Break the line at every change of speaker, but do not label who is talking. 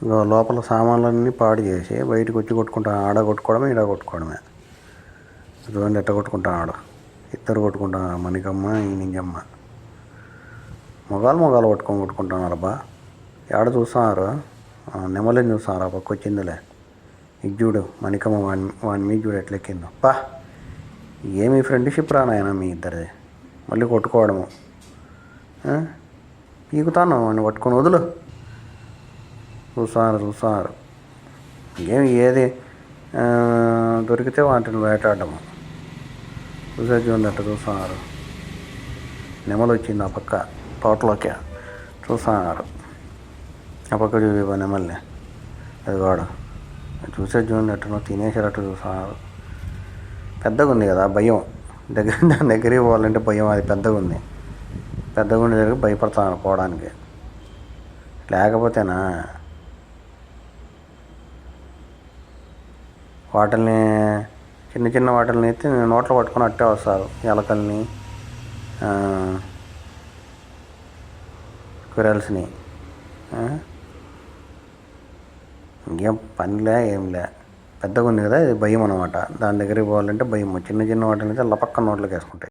ఇగో లోపల సామాన్లన్నీ పాడు చేసి బయటకు వచ్చి కొట్టుకుంటాను. ఆడ కొట్టుకోవడమే, ఈడ కొట్టుకోవడమే. చూడండి ఎట్ట కొట్టుకుంటాడు. ఇద్దరు కొట్టుకుంటున్నారు, మణికమ్మ ఈ నింజమ్మ. మొగాలు కొట్టుకుంటున్నారబ్బా. ఏడ చూస్తున్నారు, నెమలిని చూస్తున్నారు. పక్క వచ్చిందిలే. ఇది చూడు మణికమ్మ, వాని మీద చూడు ఎట్లెక్కిందో. పా, ఏమి ఫ్రెండ్షిప్ రా నాయన మీ ఇద్దరిది. మళ్ళీ కొట్టుకోవడము. పీకుతాను వాడిని పట్టుకొని వదులు. చూస్తున్నారు. ఏది దొరికితే వాటిని వేటాడము. చూడండి అట్ట చూస్తున్నారు. నెమలు వచ్చింది ఆ పక్క తోటలోకి, చూస్తున్నారు. ఆ పక్క చూపి నెమల్ని. అది వాడు చూడండి అట్టనో తినేసేటట్టు చూస్తున్నారు. పెద్దగా ఉంది కదా, భయం. దాని దగ్గరికి పోవాలంటే భయం. అది పెద్దగా ఉంది. పెద్దగా ఉండే దగ్గర భయపడతాను పోవడానికి. లేకపోతేనా వాటిల్ని, చిన్న వాటిల్ని ఎత్తి నోట్లో పట్టుకొని అట్టే వస్తారు. ఎలకల్ని, స్క్విరల్స్ని. ఇంకేం పనిలే ఏంలే. పెద్దగా ఉంది కదా, ఇది భయం అనమాట. దాని దగ్గరికి పోవాలంటే భయం. చిన్న వాటిని అయితే లపక్క నోట్లోకి వేసుకుంటాయి.